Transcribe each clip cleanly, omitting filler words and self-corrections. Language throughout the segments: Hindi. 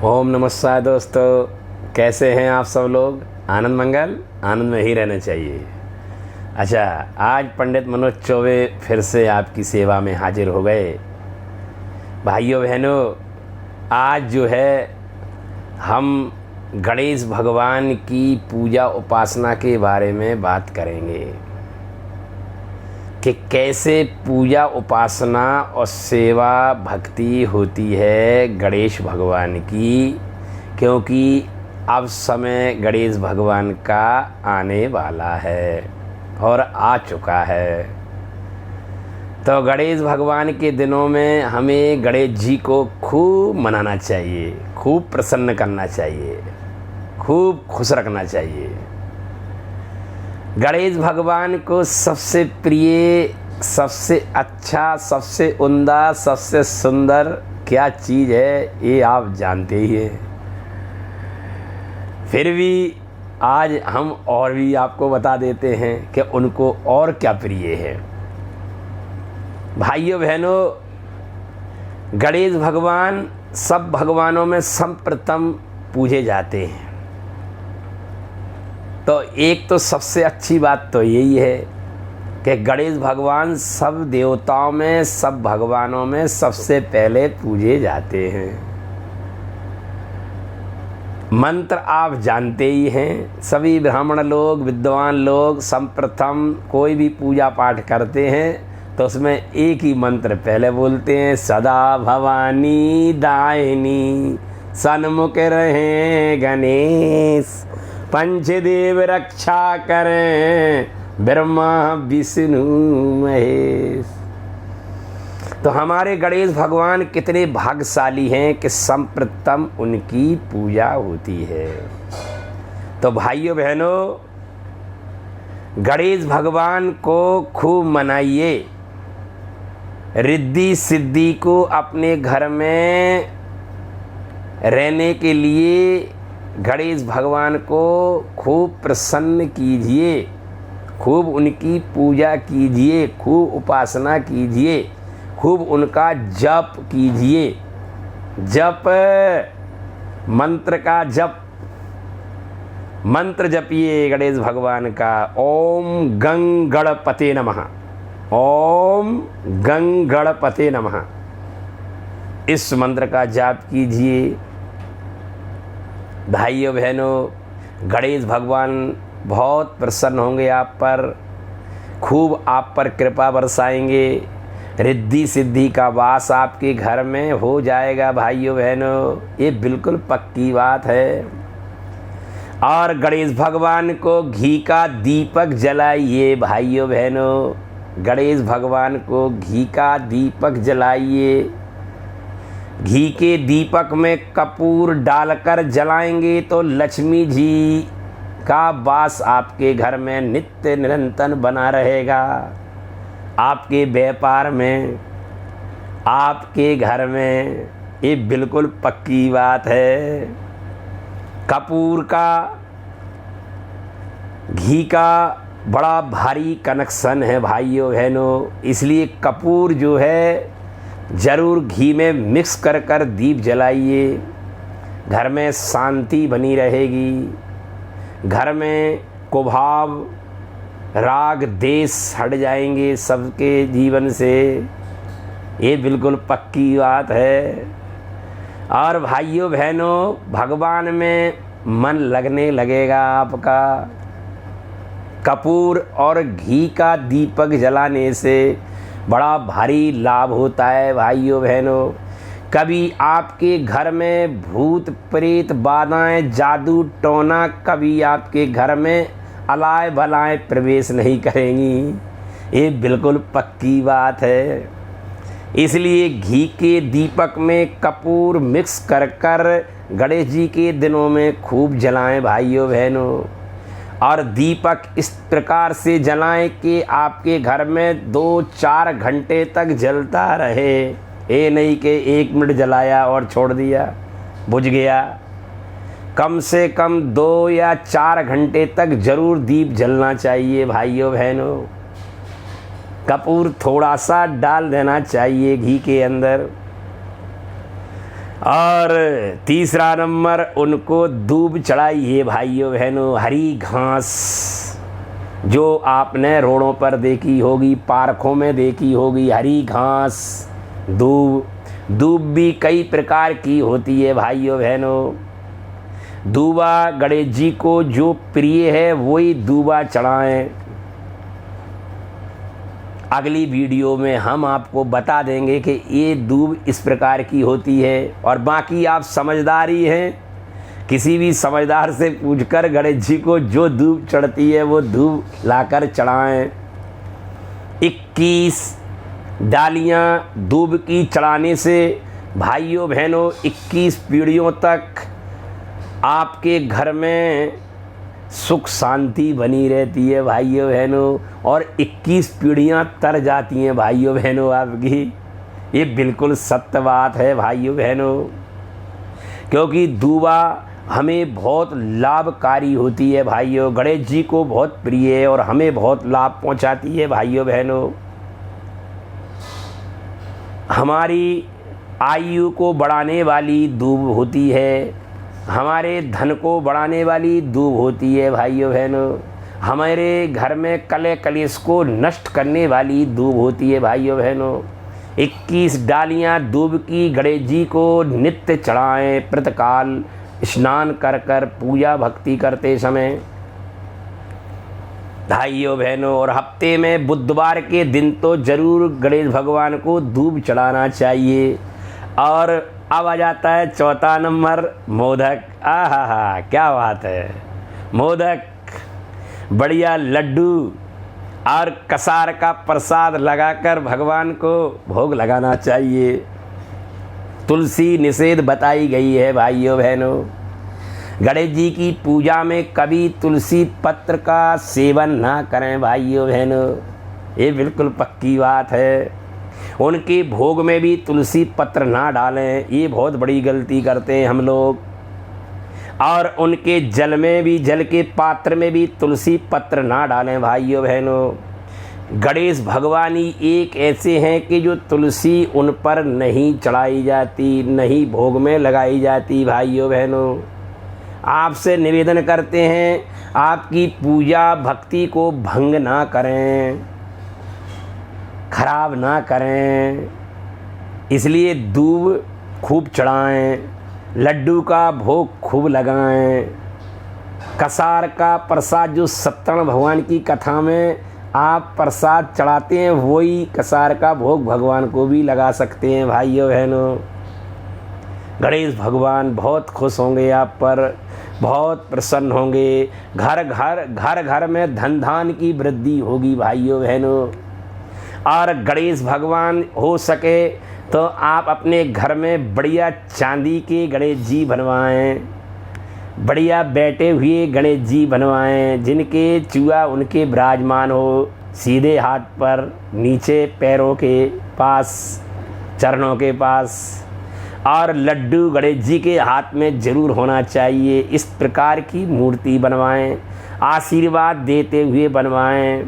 ओम नमस्कार दोस्तों, कैसे हैं आप सब लोग। आनंद मंगल, आनंद में ही रहना चाहिए। अच्छा, आज पंडित मनोज चौबे फिर से आपकी सेवा में हाजिर हो गए। भाइयों बहनों, आज जो है हम गणेश भगवान की पूजा उपासना के बारे में बात करेंगे कि कैसे पूजा उपासना और सेवा भक्ति होती है गणेश भगवान की, क्योंकि अब समय गणेश भगवान का आने वाला है और आ चुका है। तो गणेश भगवान के दिनों में हमें गणेश जी को खूब मनाना चाहिए, खूब प्रसन्न करना चाहिए, खूब खुश रखना चाहिए। गणेश भगवान को सबसे प्रिय, सबसे अच्छा, सबसे उम्दा, सबसे सुंदर क्या चीज़ है ये आप जानते ही हैं। फिर भी आज हम और भी आपको बता देते हैं कि उनको और क्या प्रिय है। भाइयों बहनों, गणेश भगवान सब भगवानों में सर्वप्रथम पूजे जाते हैं। तो एक तो सबसे अच्छी बात तो यही है कि गणेश भगवान सब देवताओं में, सब भगवानों में सबसे पहले पूजे जाते हैं। मंत्र आप जानते ही हैं, सभी ब्राह्मण लोग, विद्वान लोग सर्वप्रथम कोई भी पूजा पाठ करते हैं तो उसमें एक ही मंत्र पहले बोलते हैं, सदा भवानी दायिनी सन्मुख रहें गणेश, पंचदेव रक्षा करें ब्रह्मा विष्णु महेश। तो हमारे गणेश भगवान कितने भाग्यशाली हैं कि सर्वप्रथम उनकी पूजा होती है। तो भाइयों बहनों, गणेश भगवान को खूब मनाइए। रिद्धि सिद्धि को अपने घर में रहने के लिए गणेश भगवान को खूब प्रसन्न कीजिए, खूब उनकी पूजा कीजिए, खूब उपासना कीजिए, खूब उनका जप कीजिए। जप मंत्र का जप, मंत्र जपिए गणेश भगवान का, ओम गं गणपते नमः, ओम गं गणपते नमः। इस मंत्र का जाप कीजिए। भाइयों बहनों, गणेश भगवान बहुत प्रसन्न होंगे आप पर, खूब आप पर कृपा बरसाएंगे। रिद्धि सिद्धि का वास आपके घर में हो जाएगा। भाइयों बहनों, ये बिल्कुल पक्की बात है। और गणेश भगवान को घी का दीपक जलाइए। भाइयों बहनों, गणेश भगवान को घी का दीपक जलाइए। घी के दीपक में कपूर डालकर जलाएंगे तो लक्ष्मी जी का वास आपके घर में नित्य निरंतर बना रहेगा। आपके व्यापार में, आपके घर में, ये बिल्कुल पक्की बात है। कपूर का, घी का बड़ा भारी कनेक्शन है भाइयों बहनों, इसलिए कपूर जो है ज़रूर घी में मिक्स कर कर दीप जलाइए। घर में शांति बनी रहेगी, घर में कुभाव, राग, देश हट जाएंगे सबके जीवन से। ये बिल्कुल पक्की बात है। और भाइयों बहनों, भगवान में मन लगने लगेगा आपका। कपूर और घी का दीपक जलाने से बड़ा भारी लाभ होता है। भाइयों बहनों, कभी आपके घर में भूत प्रेत बाधाएं, जादू टोना कभी आपके घर में अलाए भलाएं प्रवेश नहीं करेंगी। ये बिल्कुल पक्की बात है। इसलिए घी के दीपक में कपूर मिक्स कर कर गणेश जी के दिनों में खूब जलाएं भाइयों बहनों। और दीपक इस प्रकार से जलाएं कि आपके घर में 2-4 घंटे तक जलता रहे। ये नहीं कि 1 मिनट जलाया और छोड़ दिया, बुझ गया। कम से कम 2 या 4 घंटे तक जरूर दीप जलना चाहिए भाइयों बहनों। कपूर थोड़ा सा डाल देना चाहिए घी के अंदर। और तीसरा नंबर, उनको दूब चढ़ाइए भाइयों बहनों, हरी घास जो आपने रोडों पर देखी होगी, पार्कों में देखी होगी, हरी घास, दूब भी कई प्रकार की होती है भाइयों बहनों। दूबा गणेश जी को जो प्रिय है वही दूबा चढ़ाएं। अगली वीडियो में हम आपको बता देंगे कि ये दूब इस प्रकार की होती है। और बाकी आप समझदारी हैं, किसी भी समझदार से पूछकर गणेश जी को जो दूब चढ़ती है वो दूब लाकर चढ़ाएं। 21 डालियां दूब की चढ़ाने से भाइयों बहनों 21 पीढ़ियों तक आपके घर में सुख शांति बनी रहती है भाइयों बहनों, और 21 पीढ़ियां तर जाती हैं भाइयों बहनों आपकी। ये बिल्कुल सत्य बात है भाइयों बहनों, क्योंकि दूबा हमें बहुत लाभकारी होती है भाइयों, गणेश जी को बहुत प्रिय है और हमें बहुत लाभ पहुंचाती है भाइयों बहनों। हमारी आयु को बढ़ाने वाली दूब होती है, हमारे धन को बढ़ाने वाली दूब होती है भाइयों बहनों, हमारे घर में कले कलेश को नष्ट करने वाली दूब होती है भाइयों बहनों। 21 डालियां दूब की गणेश जी को नित्य चढ़ाएं, प्रातःकाल स्नान कर कर पूजा भक्ति करते समय भाइयों बहनों। और हफ्ते में बुधवार के दिन तो जरूर गणेश भगवान को दूब चढ़ाना चाहिए। और अब आ जाता है चौथा नंबर, मोदक। आहा, क्या बात है, मोदक, बढ़िया लड्डू और कसार का प्रसाद लगाकर भगवान को भोग लगाना चाहिए। तुलसी निषेध बताई गई है भाइयों बहनों। गणेश जी की पूजा में कभी तुलसी पत्र का सेवन ना करें भाइयों बहनों, ये बिल्कुल पक्की बात है। उनके भोग में भी तुलसी पत्र ना डालें, ये बहुत बड़ी गलती करते हैं हम लोग। और उनके जल में भी, जल के पात्र में भी तुलसी पत्र ना डालें भाइयों बहनों। गणेश भगवान ही एक ऐसे हैं कि जो तुलसी उन पर नहीं चढ़ाई जाती, नहीं भोग में लगाई जाती भाइयों बहनों। आपसे निवेदन करते हैं, आपकी पूजा भक्ति को भंग ना करें, खराब ना करें, इसलिए दूब खूब चढ़ाएं, लड्डू का भोग खूब लगाएं। कसार का प्रसाद जो सत्यनारायण भगवान की कथा में आप प्रसाद चढ़ाते हैं, वही कसार का भोग भगवान को भी लगा सकते हैं भाइयों बहनों। गणेश भगवान बहुत खुश होंगे आप पर, बहुत प्रसन्न होंगे। घर घर में धन धान की वृद्धि होगी भाइयों बहनों। और गणेश भगवान हो सके तो आप अपने घर में बढ़िया चांदी के गणेश जी बनवाएं, बढ़िया बैठे हुए गणेश जी बनवाएं, जिनके चूहा उनके विराजमान हो, सीधे हाथ पर, नीचे पैरों के पास, चरणों के पास। और लड्डू गणेश जी के हाथ में जरूर होना चाहिए। इस प्रकार की मूर्ति बनवाएं, आशीर्वाद देते हुए बनवाएं,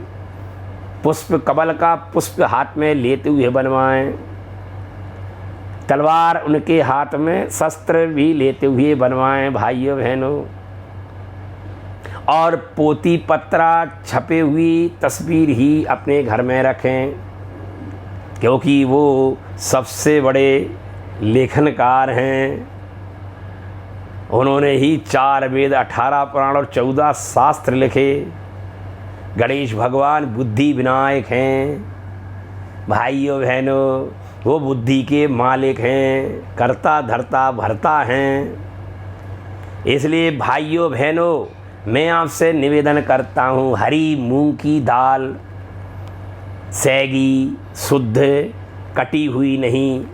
पुष्प कमल का पुष्प हाथ में लेते हुए बनवाएं, तलवार उनके हाथ में, शस्त्र भी लेते हुए बनवाएं भाइयों बहनों। और पोती पत्रा छपे हुई तस्वीर ही अपने घर में रखें, क्योंकि वो सबसे बड़े लेखनकार हैं। उन्होंने ही 4 वेद, 18 पुराण और 14 शास्त्र लिखे। गणेश भगवान बुद्धि विनायक हैं भाइयों बहनों, वो बुद्धि के मालिक हैं, करता धरता भरता हैं। इसलिए भाइयों बहनों, मैं आपसे निवेदन करता हूँ, हरी मूंग की दाल, सैगी, शुद्ध, कटी हुई नहीं,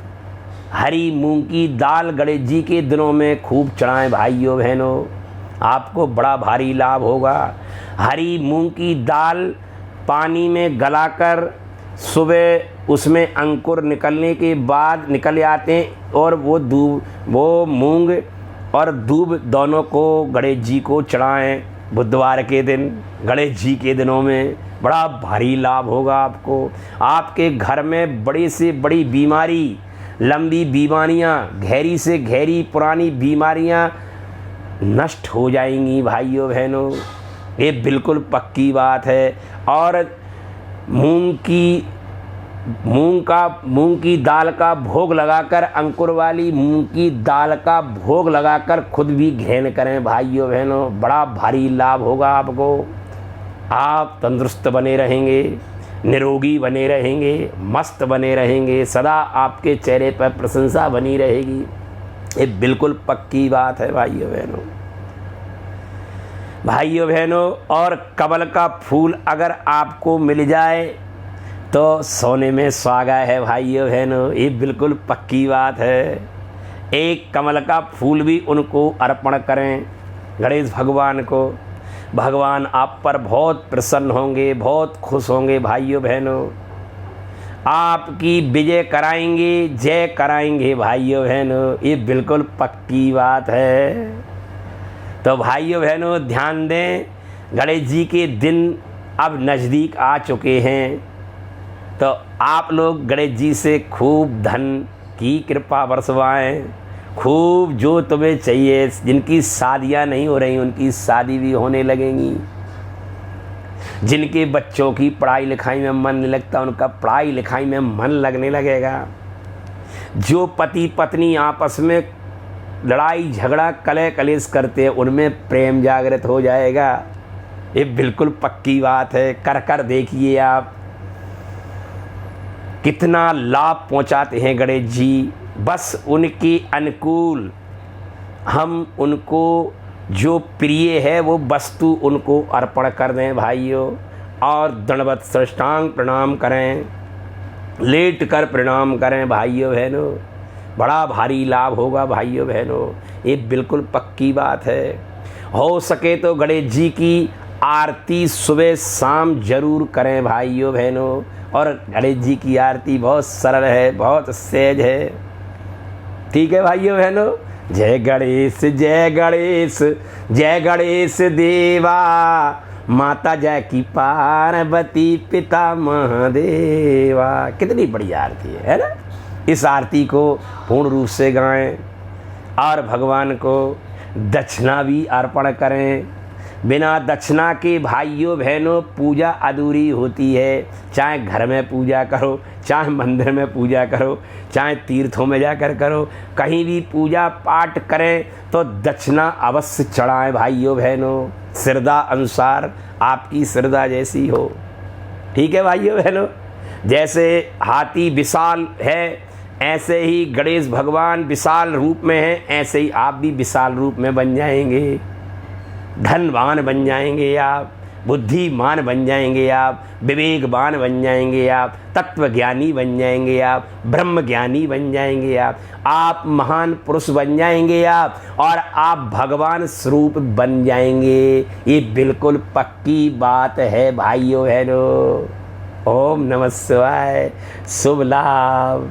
हरी मूंग की दाल गणेश जी के दिनों में खूब चढ़ाएं भाइयों बहनों, आपको बड़ा भारी लाभ होगा। हरी मूंग की दाल पानी में गलाकर सुबह उसमें अंकुर निकलने के बाद निकल आते हैं, और वो मूंग और दूब दोनों को गणेश जी को चढ़ाएं बुधवार के दिन, गणेश जी के दिनों में बड़ा भारी लाभ होगा आपको। आपके घर में बड़ी से बड़ी बीमारी लंबी बीमारियां, गहरी से गहरी पुरानी बीमारियां नष्ट हो जाएंगी भाइयों बहनों, ये बिल्कुल पक्की बात है। और मूंग की दाल का भोग लगाकर, अंकुर वाली मूंग की दाल का भोग लगाकर खुद भी ग्रहण करें भाइयों बहनों, बड़ा भारी लाभ होगा आपको। आप तंदुरुस्त बने रहेंगे, निरोगी बने रहेंगे, मस्त बने रहेंगे, सदा आपके चेहरे पर प्रशंसा बनी रहेगी, ये बिल्कुल पक्की बात है भाइयों बहनों। भाइयों बहनों, और कमल का फूल अगर आपको मिल जाए तो सोने में सुहागा है भाइयों बहनों, ये बिल्कुल पक्की बात है। एक कमल का फूल भी उनको अर्पण करें, गणेश भगवान को, भगवान आप पर बहुत प्रसन्न होंगे, बहुत खुश होंगे भाइयों बहनों, आपकी विजय कराएंगे, जय कराएंगे भाइयों बहनों, ये बिल्कुल पक्की बात है। तो भाइयों बहनों ध्यान दें, गणेश जी के दिन अब नज़दीक आ चुके हैं, तो आप लोग गणेश जी से खूब धन की कृपा बरसवाएं, खूब जो तुम्हें चाहिए। जिनकी शादियां नहीं हो रही उनकी शादी भी होने लगेंगी, जिनके बच्चों की पढ़ाई लिखाई में मन नहीं लगता उनका पढ़ाई लिखाई में मन लगने लगेगा, जो पति पत्नी आपस में लड़ाई झगड़ा कलह कलेश करते हैं उनमें प्रेम जागृत हो जाएगा, ये बिल्कुल पक्की बात है। कर कर देखिए आप कितना लाभ पहुंचाते हैं गणेश जी। बस उनके अनुकूल हम उनको जो प्रिय है वो वस्तु उनको अर्पण कर दें भाइयों, और दंडवत साष्टांग प्रणाम करें, लेट कर प्रणाम करें भाइयों बहनों, बड़ा भारी लाभ होगा भाइयों बहनों, ये बिल्कुल पक्की बात है। हो सके तो गणेश जी की आरती सुबह शाम जरूर करें भाइयों बहनों, और गणेश जी की आरती बहुत सरल है, बहुत सहज है, ठीक है भाइयों बहनों। जय गणेश जय गणेश जय गणेश देवा, माता जय की पार्वती पिता महादेवा। कितनी बड़ी आरती है ना। इस आरती को पूर्ण रूप से गाएं और भगवान को दक्षिणा भी अर्पण करें। बिना दक्षिणा के भाइयों बहनों पूजा अधूरी होती है। चाहे घर में पूजा करो, चाहे मंदिर में पूजा करो, चाहे तीर्थों में जाकर करो, कहीं भी पूजा पाठ करें तो दक्षिणा अवश्य चढ़ाएं भाइयों बहनों, श्रद्धा अनुसार, आपकी श्रद्धा जैसी हो, ठीक है भाइयों बहनों। जैसे हाथी विशाल है ऐसे ही गणेश भगवान विशाल रूप में हैं, ऐसे ही आप भी विशाल रूप में बन जाएंगे, धनवान बन जाएंगे आप, बुद्धिमान बन जाएंगे आप, विवेकवान बन जाएंगे आप, तत्वज्ञानी बन जाएंगे आप, ब्रह्मज्ञानी बन जाएंगे आप महान पुरुष बन जाएंगे आप, और आप भगवान स्वरूप बन जाएंगे। ये बिल्कुल पक्की बात है भाइयों बहनों। ओम नमः शिवाय। शुभ लाभ।